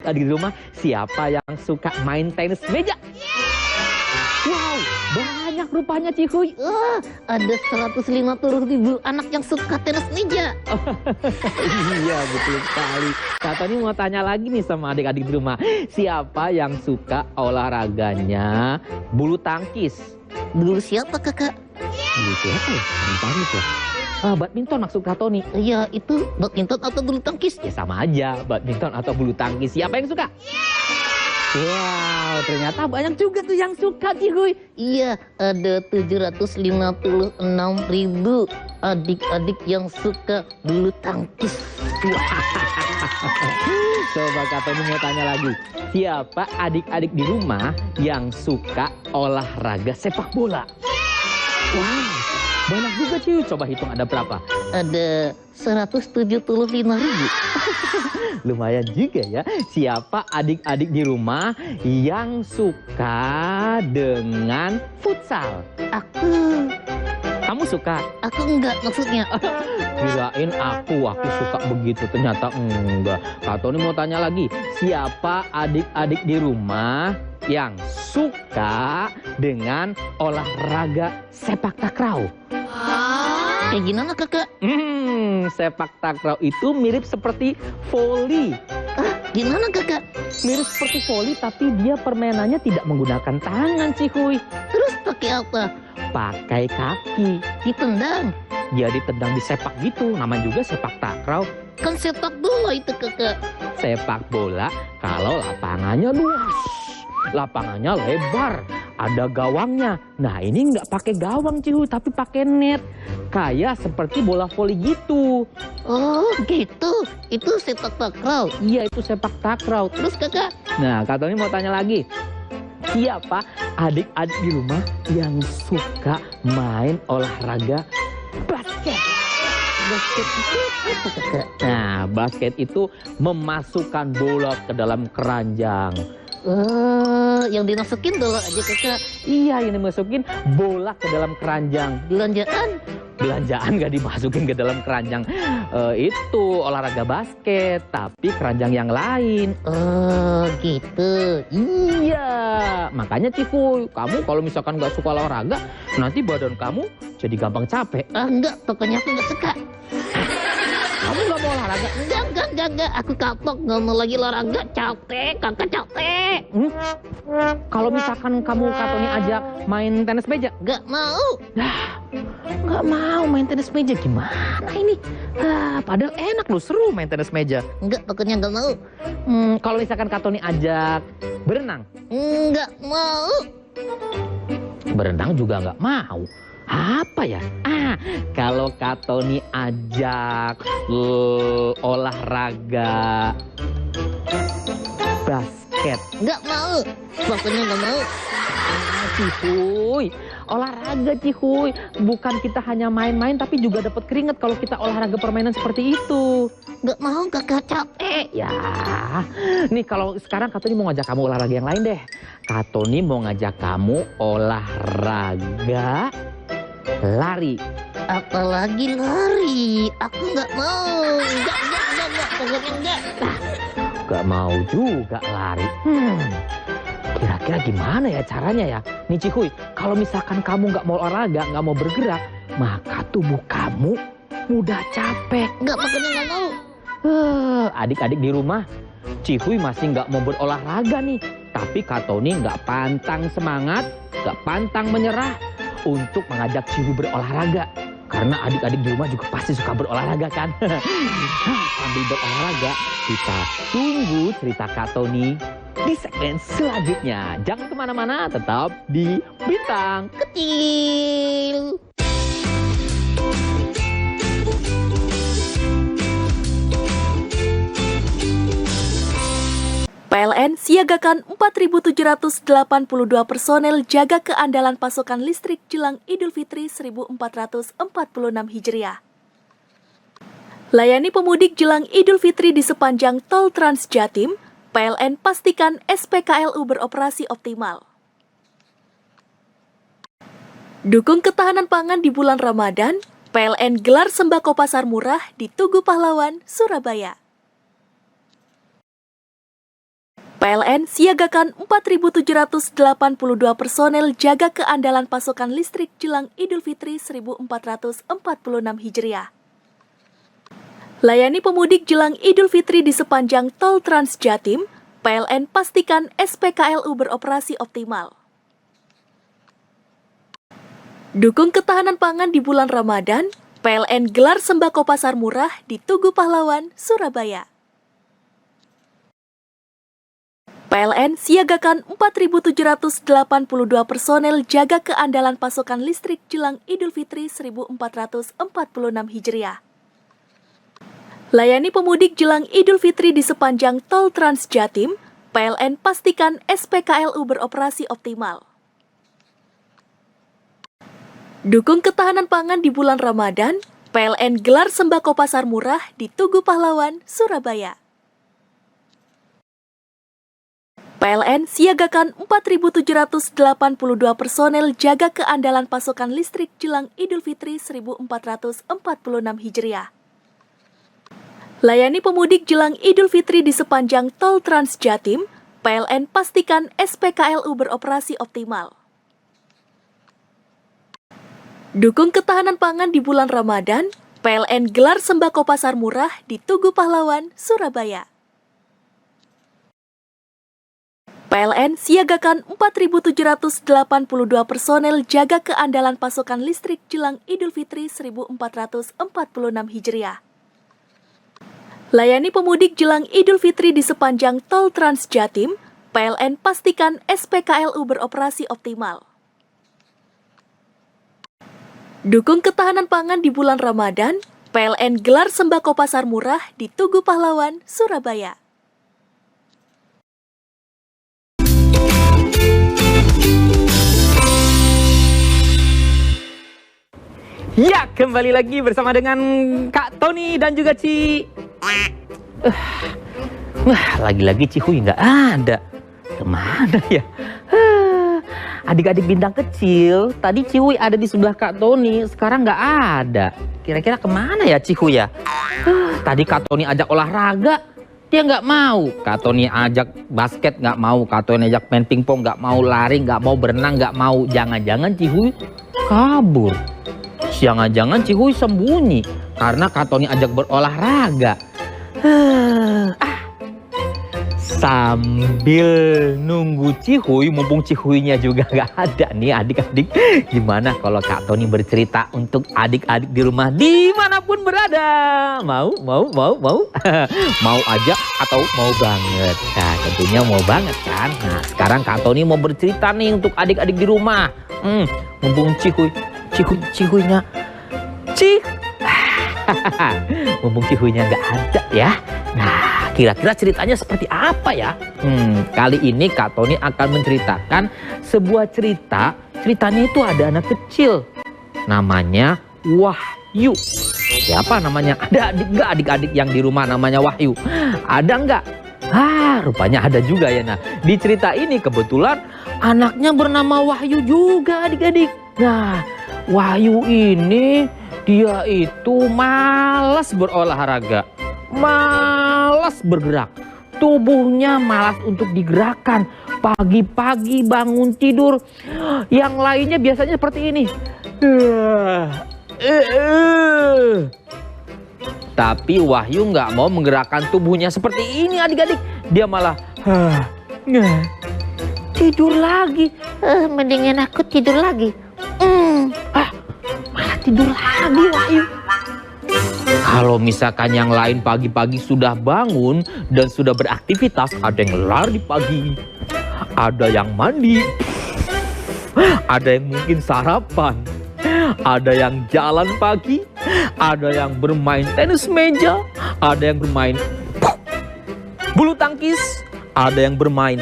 adik-adik di rumah, siapa yang suka main tenis meja? Wow, banyak rupanya Cihuy. Wah, ada 150.000 anak yang suka tenis meja. Iya, betul sekali. Kak Tony mau tanya lagi nih sama adik-adik di rumah. Siapa yang suka olahraganya bulu tangkis? Dulu siapa kakak? Bulu siapa ya? Bulu tangkis ya? Badminton maksud Kak Tony. Iya, itu badminton atau bulu tangkis? Ya sama aja, badminton atau bulu tangkis. Siapa yang suka? Wow, ternyata banyak juga tuh yang suka Cihuy. Iya, ada 756.000 adik-adik yang suka bulu tangkis. Coba Kak Tony mau tanya lagi. Siapa adik-adik di rumah yang suka olahraga sepak bola? Wow, banyak juga Cihuy. Coba hitung ada berapa? Ada 175.000. Lumayan juga ya. Siapa adik-adik di rumah yang suka dengan futsal? Aku Kamu suka? enggak maksudnya. Kirain aku suka begitu, ternyata enggak. Kak Tony mau tanya lagi, siapa adik-adik di rumah yang suka dengan olahraga sepak takraw? Kayak gimana kakak? Sepak takraw itu mirip seperti voli. Gimana kakak? Mirip seperti voli tapi dia permainannya tidak menggunakan tangan Cihuy. Terus pakai apa? Pakai kaki. Ditendang. Dia ditendang di sepak gitu, namanya juga sepak takraw. Kan sepak bola itu kakak. Sepak bola kalau lapangannya luas, lapangannya lebar, ada gawangnya. Nah ini nggak pakai gawang Cihuy, tapi pakai net, kayak seperti bola voli gitu. Oh gitu, itu sepak takraw. Iya itu sepak takraw. Terus kakak? Nah Kak Tony mau tanya lagi, siapa adik-adik di rumah yang suka main olahraga basket? Basket itu apa kakak? Nah basket itu memasukkan bola ke dalam keranjang. Yang dimasukin bola aja kakak. Iya, yang dimasukin bola ke dalam keranjang. Belanjaan? Belanjaan gak dimasukin ke dalam keranjang. Itu olahraga basket, tapi keranjang yang lain. Oh gitu. Iya, makanya Cihuy, kamu kalau misalkan gak suka olahraga, nanti badan kamu jadi gampang capek. Enggak, pokoknya aku nggak suka. Kamu gak mau olahraga? Enggak. Aku kapok, nggak mau lagi olahraga. Capek, kakak capek. Kalau misalkan kamu Kak Tony ajak main tenis meja? Nggak mau. Nggak mau main tenis meja, gimana ini? Padahal enak loh, seru main tenis meja. Enggak, pokoknya nggak mau. Kalau misalkan Kak Tony ajak berenang? Nggak mau. Berenang juga nggak mau. Apa ya? Kalau Kak Tony ajak olahraga basket? Nggak mau. Pokoknya nggak mau. Cihuy, olahraga Cihuy. Bukan kita hanya main-main tapi juga dapat keringat kalau kita olahraga permainan seperti itu. Nggak mau, kakak capek. Ya, nih kalau sekarang Kak Tony mau ngajak kamu olahraga yang lain deh. Kak Tony mau ngajak kamu olahraga lari. Apalagi lari. Aku nggak mau. Nggak. Pokoknya nggak. Gak mau juga lari. Kira-kira gimana ya caranya ya? Nih Cihuy, kalau misalkan kamu nggak mau olahraga, nggak mau bergerak, maka tubuh kamu mudah capek. Nggak, pokoknya nggak mau. Adik-adik di rumah, Cihuy masih nggak mau berolahraga nih. Tapi Kak Tony nggak pantang semangat, nggak pantang menyerah untuk mengajak Cihuy berolahraga. Karena adik-adik di rumah juga pasti suka berolahraga kan? Sambil berolahraga, kita tunggu cerita Kak Tony di segmen selanjutnya. Jangan kemana-mana, tetap di Bintang Kecil. PLN siagakan 4.782 personel jaga keandalan pasokan listrik jelang Idul Fitri 1446 Hijriah. Layani pemudik jelang Idul Fitri di sepanjang Tol Trans Jatim, PLN pastikan SPKLU beroperasi optimal. Dukung ketahanan pangan di bulan Ramadan, PLN gelar sembako pasar murah di Tugu Pahlawan, Surabaya. PLN siagakan 4.782 personel jaga keandalan pasokan listrik jelang Idul Fitri 1446 Hijriah. Layani pemudik jelang Idul Fitri di sepanjang Tol Trans Jatim, PLN pastikan SPKLU beroperasi optimal. Dukung ketahanan pangan di bulan Ramadan, PLN gelar sembako pasar murah di Tugu Pahlawan, Surabaya. PLN siagakan 4.782 personel jaga keandalan pasokan listrik jelang Idul Fitri 1446 Hijriah. Layani pemudik jelang Idul Fitri di sepanjang Tol Trans Jatim, PLN pastikan SPKLU beroperasi optimal. Dukung ketahanan pangan di bulan Ramadan, PLN gelar sembako pasar murah di Tugu Pahlawan, Surabaya. PLN siagakan 4.782 personel jaga keandalan pasokan listrik jelang Idul Fitri 1446 Hijriah. Layani pemudik jelang Idul Fitri di sepanjang Tol Trans Jatim, PLN pastikan SPKLU beroperasi optimal. Dukung ketahanan pangan di bulan Ramadan, PLN gelar sembako pasar murah di Tugu Pahlawan, Surabaya. PLN siagakan 4.782 personel jaga keandalan pasokan listrik jelang Idul Fitri 1446 Hijriah. Layani pemudik jelang Idul Fitri di sepanjang Tol Trans Jatim, PLN pastikan SPKLU beroperasi optimal. Dukung ketahanan pangan di bulan Ramadan, PLN gelar sembako pasar murah di Tugu Pahlawan, Surabaya. Ya, kembali lagi bersama dengan Kak Tony dan juga lagi-lagi Cihuy nggak ada. Kemana ya? Adik-adik bintang kecil, tadi Cihuy ada di sebelah Kak Tony, sekarang nggak ada. Kira-kira kemana ya Cihuy ya? Tadi Kak Tony ajak olahraga, dia nggak mau. Kak Tony ajak basket nggak mau. Kak Tony ajak main pingpong nggak mau. Lari nggak mau. Berenang nggak mau. Jangan-jangan Cihuy kabur. Jangan-jangan Cihuy sembunyi karena Kak Tony ajak berolahraga. Sambil nunggu Cihuy, mumpung Cihuynya juga nggak ada nih adik-adik, gimana kalau Kak Tony bercerita untuk adik-adik di rumah dimanapun berada? Mau? Mau aja atau mau banget? Nah, tentunya mau banget kan? Nah, sekarang Kak Tony mau bercerita nih untuk adik-adik di rumah. Mumpung Cihuynya mumpung Cihuynya nggak ada ya. Nah, kira-kira ceritanya seperti apa ya? Kali ini Kak Tony akan menceritakan sebuah cerita. Ceritanya itu ada anak kecil, namanya Wahyu. Siapa namanya? Ada nggak adik-adik yang di rumah namanya Wahyu? Ada nggak? Rupanya ada juga ya. Nah, di cerita ini kebetulan anaknya bernama Wahyu juga adik-adik. Nah, Wahyu ini dia itu malas berolahraga, malas bergerak, tubuhnya malas untuk digerakkan. Pagi-pagi bangun tidur, yang lainnya biasanya seperti ini. Tapi Wahyu nggak mau menggerakkan tubuhnya seperti ini adik-adik. Dia malah tidur lagi. Mendingan aku tidur lagi. Malah tidur lagi Wahyu. Kalau misalkan yang lain pagi-pagi sudah bangun dan sudah beraktivitas, ada yang lari pagi, ada yang mandi, ada yang mungkin sarapan, ada yang jalan pagi, ada yang bermain tenis meja, ada yang bermain bulu tangkis, ada yang bermain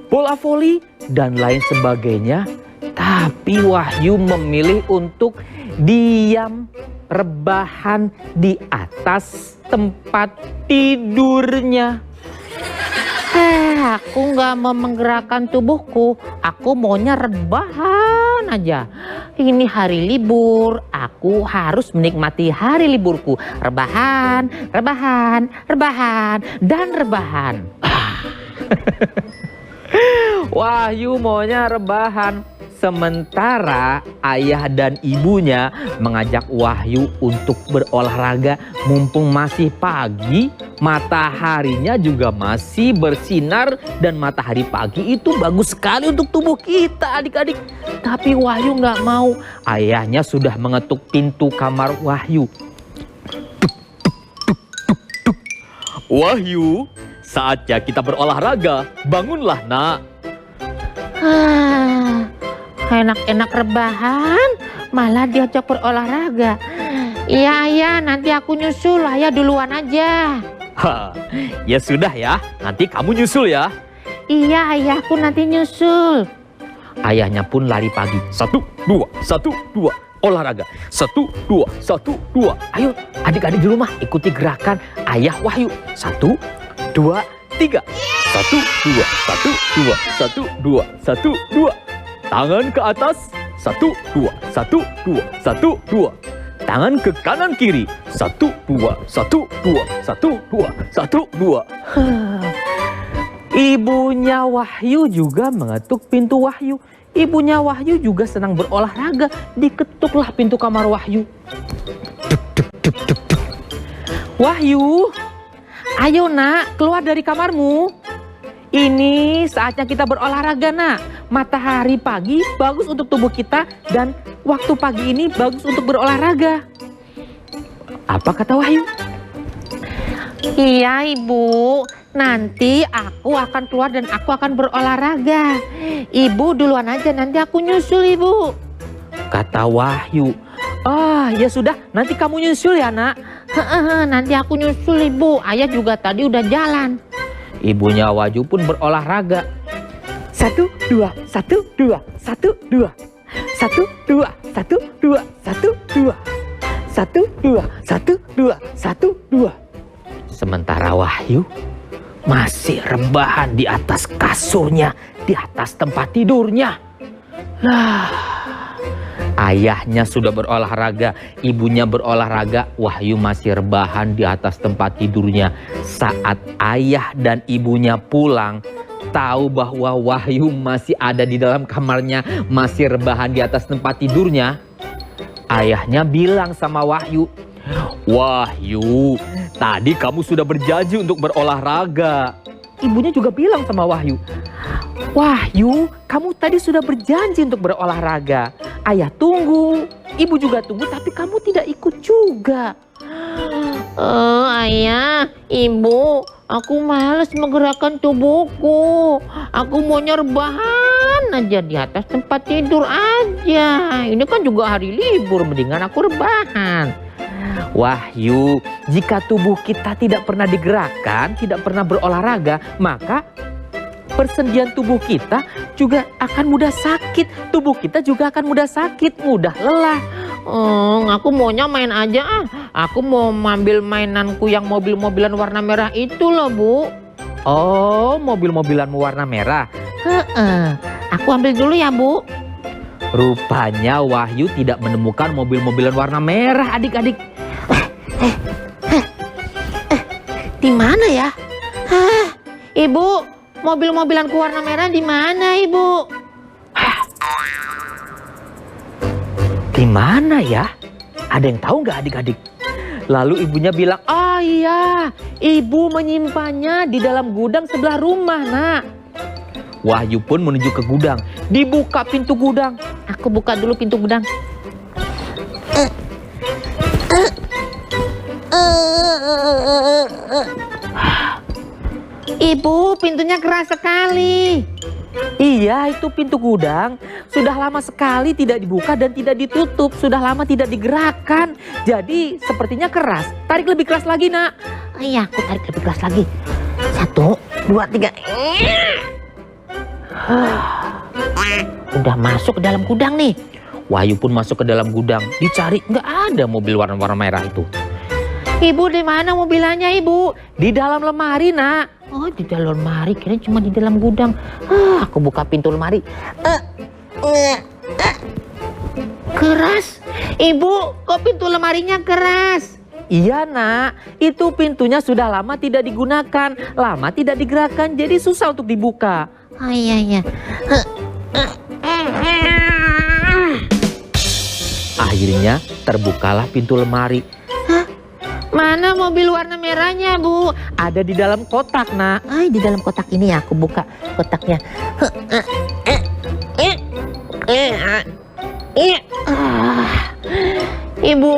bola voli dan lain sebagainya. Tapi Wahyu memilih untuk diam rebahan di atas tempat tidurnya. Aku nggak mau menggerakkan tubuhku, aku maunya rebahan duluan aja. Ini hari libur, aku harus menikmati hari liburku. Rebahan, rebahan, rebahan, dan rebahan. Wahyu maunya rebahan. Sementara ayah dan ibunya mengajak Wahyu untuk berolahraga mumpung masih pagi, mataharinya juga masih bersinar dan matahari pagi itu bagus sekali untuk tubuh kita adik-adik. Tapi Wahyu nggak mau, ayahnya sudah mengetuk pintu kamar Wahyu. Wahyu, saatnya kita berolahraga, bangunlah nak. Enak-enak rebahan, malah diajak berolahraga. Iya ayah, nanti aku nyusul, ayah duluan aja. Ya sudah ya, nanti kamu nyusul ya. Iya ayahku nanti nyusul. Ayahnya pun lari pagi. 1, 2, 1, 2, olahraga. 1, 2, 1, 2. Ayo adik-adik di rumah ikuti gerakan ayah Wahyu. 1, 2, 3. 1, 2, 1, 2, 1, 2, 1, 2. Tangan ke atas, 1, 2, 1, 2, 1, 2. Tangan ke kanan kiri, 1, 2, 1, 2, 1, 2, 1, 2. Ibunya Wahyu juga mengetuk pintu Wahyu. Ibunya Wahyu juga senang berolahraga. Diketuklah pintu kamar Wahyu. Wahyu, ayo nak, keluar dari kamarmu. Ini saatnya kita berolahraga nak. Matahari pagi bagus untuk tubuh kita dan waktu pagi ini bagus untuk berolahraga. Apa kata Wahyu? Iya ibu, nanti aku akan keluar dan aku akan berolahraga. Ibu duluan aja, nanti aku nyusul ibu. Kata Wahyu. Ya sudah, nanti kamu nyusul ya nak. Nanti aku nyusul ibu, ayah juga tadi udah jalan. Ibunya Wahyu pun berolahraga. 1, 2, 1, 2, 1, 2. 1, 2, 1, 2, 1, 2. 1, 2, 1, 2, 1, 2. Sementara Wahyu masih rebahan di atas kasurnya, di atas tempat tidurnya. Ayahnya sudah berolahraga, ibunya berolahraga, Wahyu masih rebahan di atas tempat tidurnya. Saat ayah dan ibunya pulang, tahu bahwa Wahyu masih ada di dalam kamarnya, masih rebahan di atas tempat tidurnya. Ayahnya bilang sama Wahyu, "Wahyu, tadi kamu sudah berjanji untuk berolahraga." Ibunya juga bilang sama Wahyu, "Wahyu, kamu tadi sudah berjanji untuk berolahraga. Ayah tunggu, ibu juga tunggu, tapi kamu tidak ikut juga." Ayah, ibu, aku males menggerakkan tubuhku. Aku maunya rebahan aja di atas tempat tidur aja. Ini kan juga hari libur, mendingan aku rebahan. Wahyu, jika tubuh kita tidak pernah digerakkan, tidak pernah berolahraga, maka persendian tubuh kita juga akan mudah sakit. Tubuh kita juga akan mudah sakit, mudah lelah. Aku maunya main aja ah. Aku mau ambil mainanku yang mobil-mobilan warna merah itu loh bu. Oh, mobil-mobilan warna merah. Aku ambil dulu ya bu. Rupanya Wahyu tidak menemukan mobil-mobilan warna merah adik-adik. Di mana ya? Ibu, mobil-mobilanku warna merah di mana ibu? Di mana ya? Ada yang tahu nggak adik-adik? Lalu ibunya bilang, "Oh iya, ibu menyimpannya di dalam gudang sebelah rumah nak." Wahyu pun menuju ke gudang. Dibuka pintu gudang. Aku buka dulu pintu gudang. Ibu, pintunya keras sekali. Iya, itu pintu gudang. Sudah lama sekali tidak dibuka dan tidak ditutup. Sudah lama tidak digerakkan. Jadi sepertinya keras. Tarik lebih keras lagi nak. Iya, aku tarik lebih keras lagi. 1, 2, 3. Udah masuk ke dalam gudang nih. Wahyu pun masuk ke dalam gudang. Dicari, nggak ada mobil warna-warna merah itu. Ibu, di mana mobilannya ibu? Di dalam lemari nak. Oh, di dalam lemari, kira cuma di dalam gudang. Aku buka pintu lemari. Keras? Ibu, kok pintu lemarinya keras? Iya nak, itu pintunya sudah lama tidak digunakan, lama tidak digerakkan, jadi susah untuk dibuka. Oh iya. Akhirnya terbukalah pintu lemari. Mana mobil warna merahnya, Bu? Ada di dalam kotak nak. Ay, di dalam kotak ini ya, aku buka kotaknya. Ibu,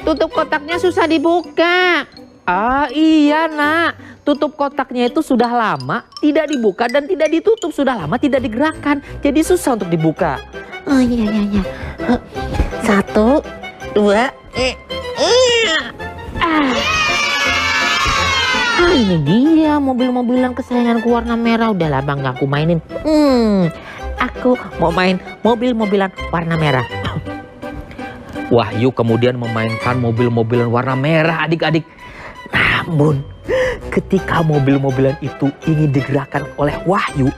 tutup kotaknya susah dibuka. Ah iya nak, tutup kotaknya itu sudah lama tidak dibuka dan tidak ditutup, sudah lama tidak digerakkan, jadi susah untuk dibuka. Oh iya. 1, 2, ini dia mobil-mobilan kesayanganku warna merah. Udah lah bang, gak aku mainin. Aku mau main mobil-mobilan warna merah. Wahyu kemudian memainkan mobil-mobilan warna merah adik-adik. Namun ketika mobil-mobilan itu ingin digerakkan oleh Wahyu,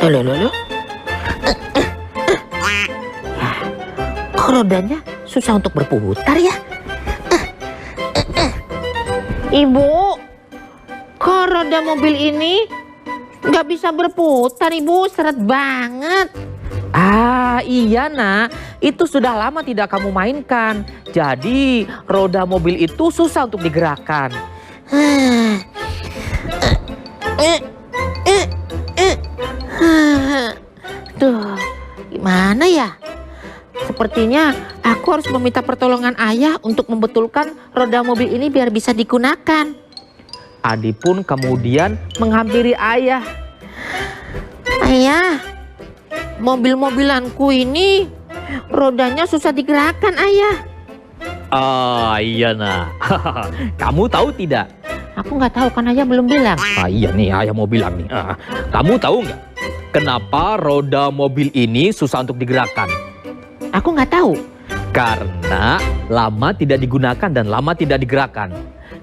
Loh. Kok rodanya susah untuk berputar ya? Ibu, kok roda mobil ini nggak bisa berputar, Ibu? Seret banget. ah iya nak, itu sudah lama tidak kamu mainkan, jadi roda mobil itu susah untuk digerakkan. Duh, gimana ya? Sepertinya aku harus meminta pertolongan ayah untuk membetulkan roda mobil ini biar bisa digunakan. Adi pun kemudian menghampiri ayah. Ayah, mobil-mobilanku ini rodanya susah digerakkan, ayah. Ah iya nak, kamu tahu tidak? Aku nggak tahu kan ayah belum bilang. Ah iya nih, ayah mau bilang nih. Kamu tahu nggak kenapa roda mobil ini susah untuk digerakkan? Aku nggak tahu. Karena lama tidak digunakan dan lama tidak digerakkan.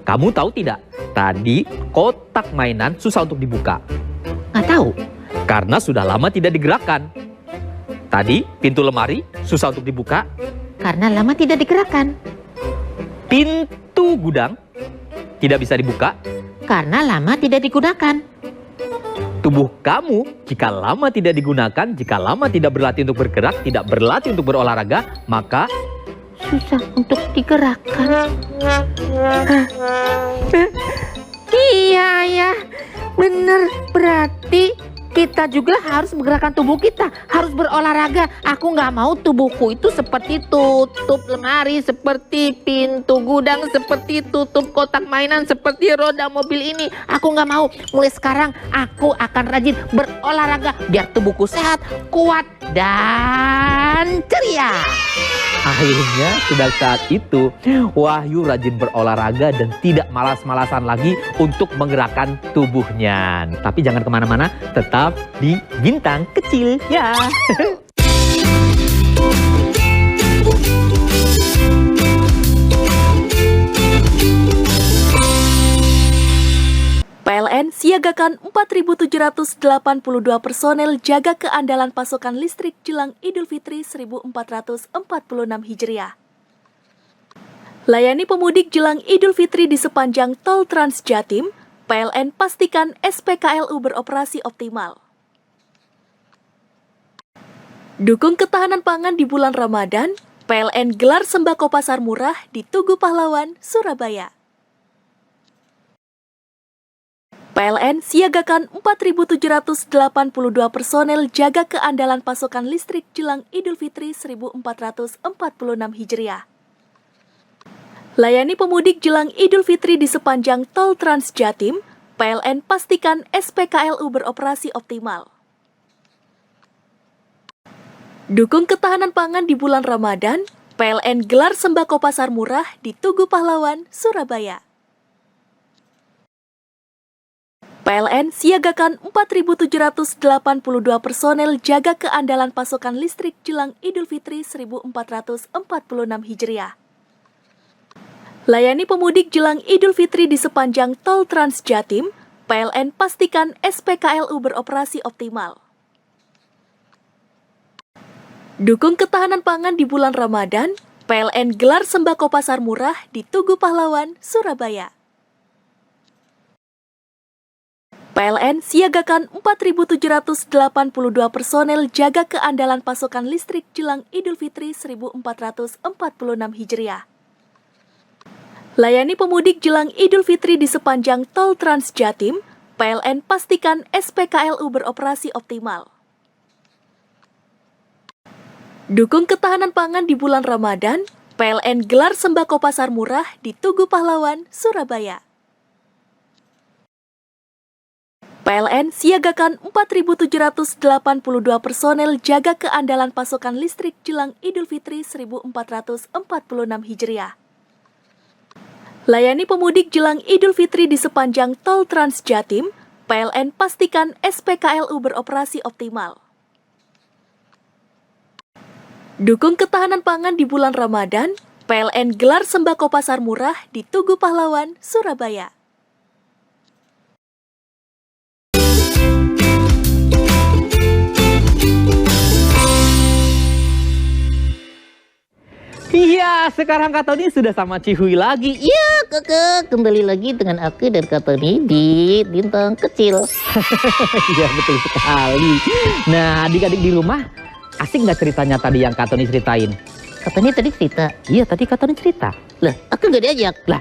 Kamu tahu tidak? Tadi kotak mainan susah untuk dibuka. Nggak tahu. Karena sudah lama tidak digerakkan. Tadi pintu lemari susah untuk dibuka. Karena lama tidak digerakkan. Pintu gudang tidak bisa dibuka. Karena lama tidak digunakan. Tubuh kamu jika lama tidak digunakan, jika lama tidak berlatih untuk bergerak, tidak berlatih untuk berolahraga, maka Susah untuk digerakkan. Iya ya, bener. Berarti kita juga harus menggerakkan tubuh kita, harus berolahraga. Aku nggak mau tubuhku itu seperti tutup lemari, seperti pintu gudang, seperti tutup kotak mainan, seperti roda mobil ini. Aku nggak mau. Mulai sekarang aku akan rajin berolahraga biar tubuhku sehat, kuat, dan ceria. akhirnya sudah saat itu Wahyu rajin berolahraga dan tidak malas-malasan lagi untuk menggerakkan tubuhnya. Tapi jangan kemana-mana, tetap di Bintang Kecil ya. PLN siagakan 4.782 personel jaga keandalan pasokan listrik jelang Idul Fitri 1446 Hijriah. Layani pemudik jelang Idul Fitri di sepanjang tol Trans Jatim, PLN pastikan SPKLU beroperasi optimal. Dukung ketahanan pangan di bulan Ramadan, PLN gelar sembako pasar murah di Tugu Pahlawan, Surabaya. PLN siagakan 4.782 personel jaga keandalan pasokan listrik jelang Idul Fitri 1446 Hijriah. Layani pemudik jelang Idul Fitri di sepanjang tol Trans Jatim, PLN pastikan SPKLU beroperasi optimal. Dukung ketahanan pangan di bulan Ramadan, PLN gelar sembako pasar murah di Tugu Pahlawan, Surabaya. PLN siagakan 4.782 personel jaga keandalan pasokan listrik jelang Idul Fitri 1446 Hijriah. Layani pemudik jelang Idul Fitri di sepanjang tol Trans Jatim, PLN pastikan SPKLU beroperasi optimal. Dukung ketahanan pangan di bulan Ramadan, PLN gelar sembako pasar murah di Tugu Pahlawan, Surabaya. PLN siagakan 4.782 personel jaga keandalan pasokan listrik jelang Idul Fitri 1446 Hijriah. Layani pemudik jelang Idul Fitri di sepanjang Tol Trans Jatim, PLN pastikan SPKLU beroperasi optimal. Dukung ketahanan pangan di bulan Ramadan, PLN gelar sembako pasar murah di Tugu Pahlawan, Surabaya. PLN siagakan 4.782 personel jaga keandalan pasokan listrik jelang Idul Fitri 1446 Hijriah. Layani pemudik jelang Idul Fitri di sepanjang Tol Trans Jatim, PLN pastikan SPKLU beroperasi optimal. Dukung ketahanan pangan di bulan Ramadan, PLN gelar sembako pasar murah di Tugu Pahlawan, Surabaya. Iya, sekarang Kak Tony sudah sama Cihui lagi. Ya kakak, kembali lagi dengan aku dan Kak Tony di Bintang Kecil. Iya, betul sekali. Nah, adik-adik di rumah, asik nggak ceritanya tadi yang Kak Tony ceritain? Kak Tony tadi cerita. Iya, tadi Kak Tony cerita. Lah, aku nggak diajak. Lah,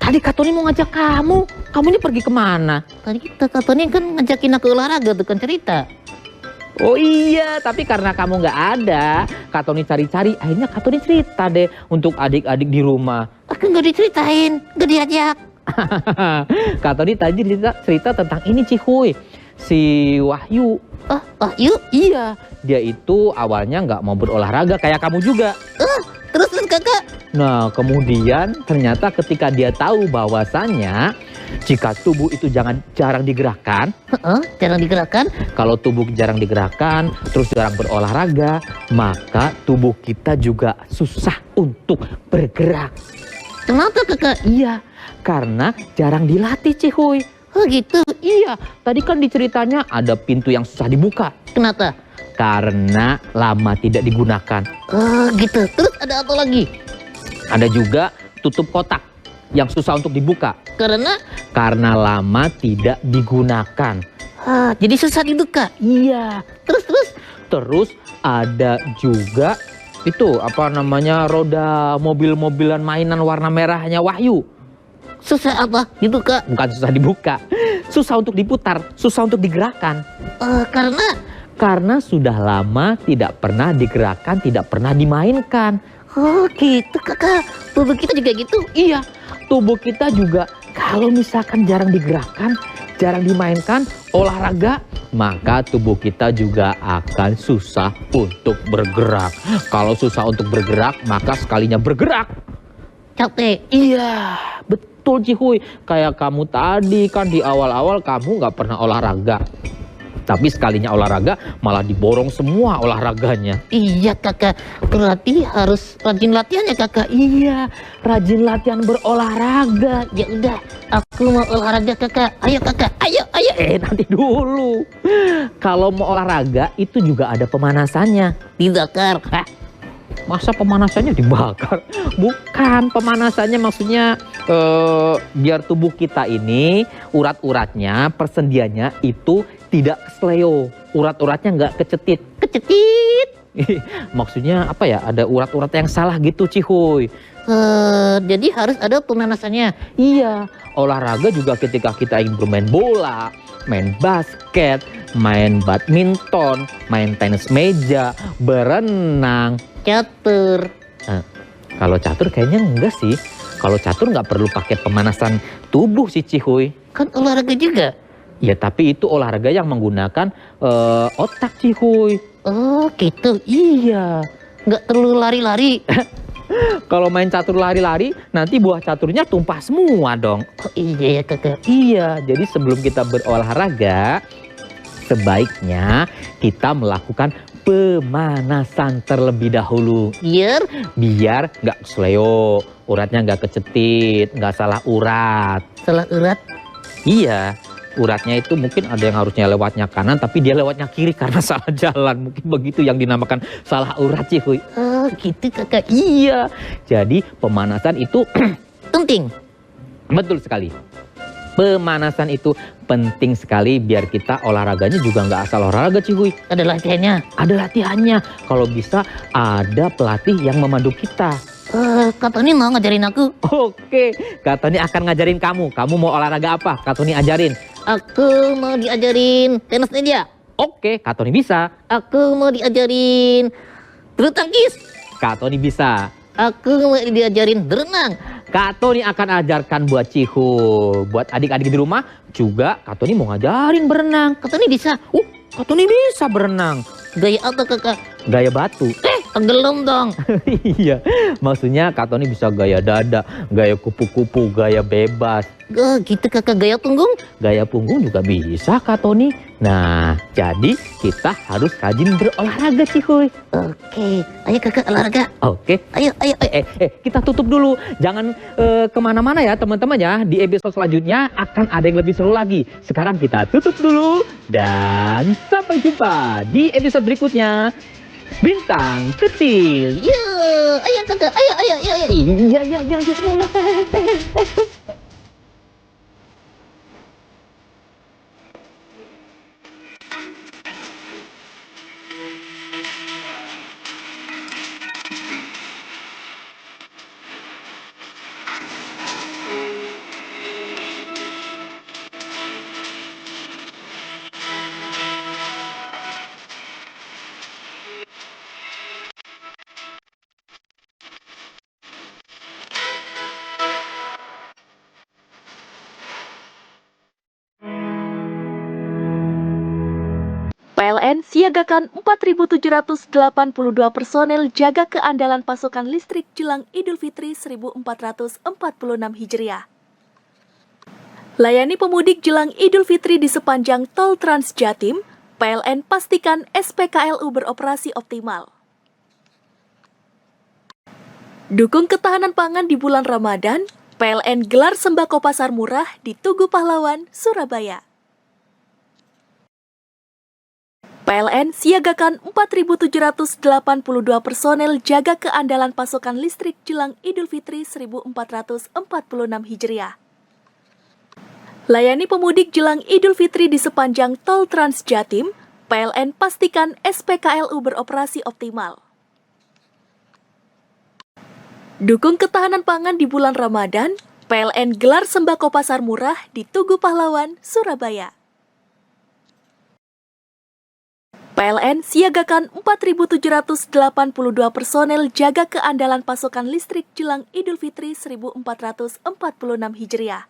tadi Kak Tony mau ngajak kamu. Kamu ini pergi kemana? Tadi Kak Tony kan ngajakin aku olahraga, bukan cerita. Oh iya, tapi karena kamu nggak ada, Kak Tony cari-cari, akhirnya Kak Tony cerita deh untuk adik-adik di rumah. Aku nggak diceritain, nggak diajak. Kak Tony tadi cerita tentang ini Cihuy, si Wahyu. Oh, Wahyu? Iya, dia itu awalnya nggak mau berolahraga kayak kamu juga. Terus kakak? Nah, kemudian ternyata ketika dia tahu bahwasannya jika tubuh itu jarang digerakkan, Jarang digerakkan? kalau tubuh jarang digerakkan, terus jarang berolahraga, maka tubuh kita juga susah untuk bergerak. Kenapa kakak? Iya, karena jarang dilatih Cihuy. Oh gitu? Iya, tadi kan diceritanya ada pintu yang susah dibuka. Kenapa? Karena lama tidak digunakan. Oh gitu. Terus ada apa lagi? Ada juga tutup kotak yang susah untuk dibuka. Karena lama tidak digunakan. Jadi susah dibuka. Iya. Terus ada juga itu apa namanya roda mobil-mobilan mainan warna merahnya Wahyu. Susah apa? Dibuka? Bukan susah dibuka, susah untuk diputar, susah untuk digerakkan. Karena sudah lama tidak pernah digerakkan, tidak pernah dimainkan. Oh gitu kakak. Tubuh kita juga gitu? Iya, tubuh kita juga kalau misalkan jarang digerakkan, jarang dimainkan, olahraga, maka tubuh kita juga akan susah untuk bergerak. Kalau susah untuk bergerak, maka sekalinya bergerak Capek. iya, betul Cihuy. Kayak kamu tadi kan di awal-awal kamu nggak pernah olahraga. Tapi sekalinya olahraga malah diborong semua olahraganya. Iya kakak. Berarti harus rajin latihan ya kakak? Iya, rajin latihan berolahraga. Ya udah, aku mau olahraga kakak. Ayo kakak, ayo. Nanti dulu. Kalau mau olahraga itu juga ada pemanasannya. Dibakar. Masa pemanasannya dibakar? Bukan, pemanasannya maksudnya biar tubuh kita ini urat-uratnya, persendiannya itu tidak kesleo. Urat-uratnya nggak kecetit. Maksudnya apa ya? Ada urat-urat yang salah gitu Cihuy. Jadi harus ada pemanasannya. Iya, olahraga juga ketika kita ingin bermain bola, main basket, main badminton, main tenis meja, berenang, Catur. Kalau catur kayaknya enggak sih. Kalau catur nggak perlu pakai pemanasan tubuh sih Cihuy. Kan olahraga juga. Ya tapi itu olahraga yang menggunakan otak Cihuy. Oh gitu. Iya. Nggak perlu lari-lari. Kalau main catur lari-lari, nanti buah caturnya tumpah semua dong. Oh iya ya kakak. Iya, jadi sebelum kita berolahraga, sebaiknya kita melakukan pemanasan terlebih dahulu. Biar nggak kesleo, uratnya nggak kecetit, nggak salah urat. Salah urat. Iya, uratnya itu mungkin ada yang harusnya lewatnya kanan tapi dia lewatnya kiri karena salah jalan. Mungkin begitu yang dinamakan salah urat, Cihuy. Oh, gitu kakak. Iya, jadi pemanasan itu Penting. betul sekali. Pemanasan itu penting sekali biar kita olahraganya juga nggak asal olahraga, Cihuy. Ada latihannya. Ada latihannya. Kalau bisa ada pelatih yang memandu kita. Kak Tony mau ngajarin aku. Oke, Kak Tony akan ngajarin kamu. Kamu mau olahraga apa? Kak Tony ajarin. Aku mau diajarin tenis meja. Oke, Kak Tony bisa. Aku mau diajarin bulu tangkis. Kak Tony bisa. Aku mau diajarin berenang. Kak Tony akan ajarkan buat Cihuy. Buat adik-adik di rumah juga Kak Tony mau ngajarin berenang. Kak Tony bisa. Kak Tony bisa berenang. Gaya apa kakak? Gaya batu. Tenggelam dong. Iya, maksudnya Kak Tony bisa gaya dada, gaya kupu-kupu, gaya bebas. Gitu kakak, gaya punggung. Gaya punggung juga bisa Kak Tony. Nah, jadi kita harus rajin berolahraga, Cihuy. Oke, ayo kakak olahraga. Oke. Ayo. Kita tutup dulu. Jangan kemana-mana ya teman-teman ya. Di episode selanjutnya akan ada yang lebih seru lagi. Sekarang kita tutup dulu. Dan sampai jumpa di episode berikutnya. Bintang kecil. Yo, ayo kakak, ayo. Iya. PLN siagakan 4.782 personel jaga keandalan pasokan listrik jelang Idul Fitri 1446 Hijriah. Layani pemudik jelang Idul Fitri di sepanjang tol Trans Jatim, PLN pastikan SPKLU beroperasi optimal. Dukung ketahanan pangan di bulan Ramadan, PLN gelar sembako pasar murah di Tugu Pahlawan, Surabaya. PLN siagakan 4.782 personel jaga keandalan pasokan listrik jelang Idul Fitri 1446 Hijriah. Layani pemudik jelang Idul Fitri di sepanjang tol Trans Jatim, PLN pastikan SPKLU beroperasi optimal. Dukung ketahanan pangan di bulan Ramadan, PLN gelar sembako pasar murah di Tugu Pahlawan, Surabaya. PLN siagakan 4.782 personel jaga keandalan pasokan listrik jelang Idul Fitri 1446 Hijriah.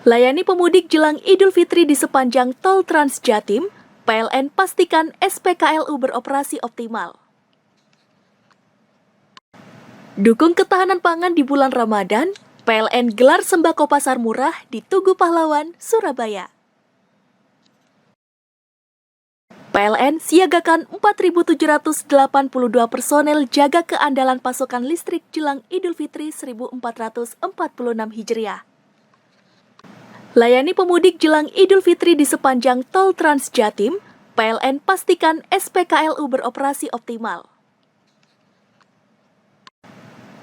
Layani pemudik jelang Idul Fitri di sepanjang tol Trans Jatim, PLN pastikan SPKLU beroperasi optimal. Dukung ketahanan pangan di bulan Ramadan, PLN gelar sembako pasar murah di Tugu Pahlawan, Surabaya. PLN siagakan 4.782 personel jaga keandalan pasokan listrik jelang Idul Fitri 1446 Hijriah. Layani pemudik jelang Idul Fitri di sepanjang tol Trans Jatim, PLN pastikan SPKLU beroperasi optimal.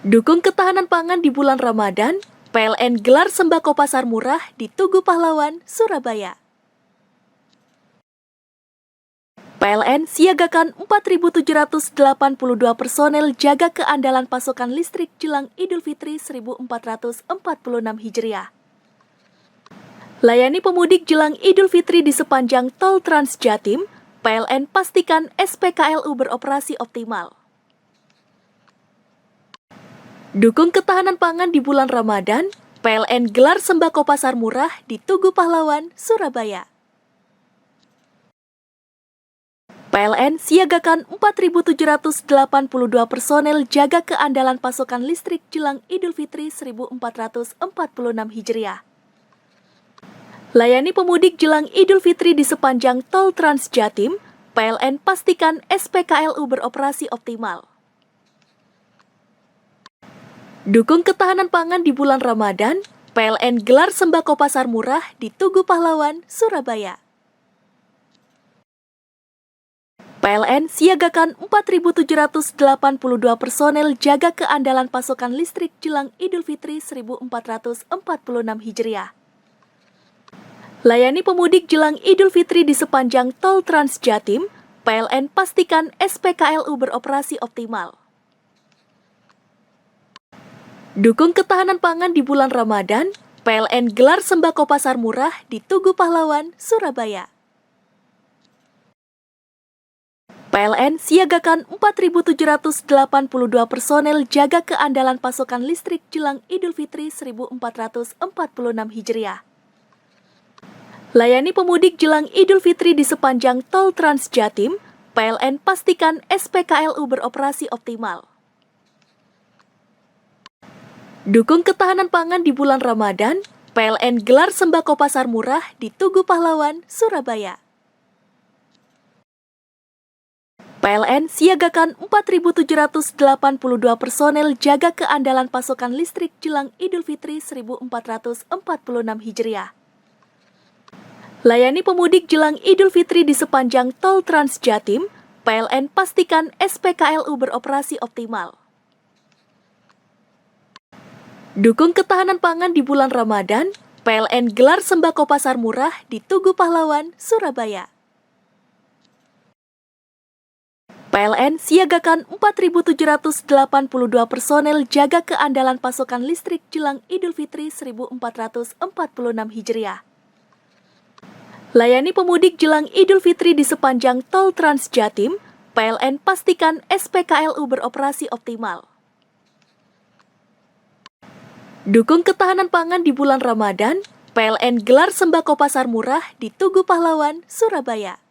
Dukung ketahanan pangan di bulan Ramadan, PLN gelar sembako pasar murah di Tugu Pahlawan, Surabaya. PLN siagakan 4.782 personel jaga keandalan pasokan listrik jelang Idul Fitri 1446 Hijriah. Layani pemudik jelang Idul Fitri di sepanjang tol Trans Jatim, PLN pastikan SPKLU beroperasi optimal. Dukung ketahanan pangan di bulan Ramadan, PLN gelar sembako pasar murah di Tugu Pahlawan, Surabaya. PLN siagakan 4.782 personel jaga keandalan pasokan listrik jelang Idul Fitri 1446 Hijriah. Layani pemudik jelang Idul Fitri di sepanjang tol Trans Jatim, PLN pastikan SPKLU beroperasi optimal. Dukung ketahanan pangan di bulan Ramadan, PLN gelar sembako pasar murah di Tugu Pahlawan, Surabaya. PLN siagakan 4.782 personel jaga keandalan pasokan listrik jelang Idul Fitri 1446 Hijriah. Layani pemudik jelang Idul Fitri di sepanjang tol Trans Jatim, PLN pastikan SPKLU beroperasi optimal. Dukung ketahanan pangan di bulan Ramadan, PLN gelar sembako pasar murah di Tugu Pahlawan, Surabaya. PLN siagakan 4.782 personel jaga keandalan pasokan listrik jelang Idul Fitri 1446 Hijriah. Layani pemudik jelang Idul Fitri di sepanjang tol Trans Jatim, PLN pastikan SPKLU beroperasi optimal. Dukung ketahanan pangan di bulan Ramadan, PLN gelar sembako pasar murah di Tugu Pahlawan, Surabaya. PLN siagakan 4.782 personel jaga keandalan pasokan listrik jelang Idul Fitri 1446 Hijriah. Layani pemudik jelang Idul Fitri di sepanjang tol Trans Jatim, PLN pastikan SPKLU beroperasi optimal. Dukung ketahanan pangan di bulan Ramadan, PLN gelar sembako pasar murah di Tugu Pahlawan, Surabaya. PLN siagakan 4.782 personel jaga keandalan pasokan listrik jelang Idul Fitri 1446 Hijriah. Layani pemudik jelang Idul Fitri di sepanjang tol Trans Jatim, PLN pastikan SPKLU beroperasi optimal. Dukung ketahanan pangan di bulan Ramadan, PLN gelar sembako pasar murah di Tugu Pahlawan, Surabaya.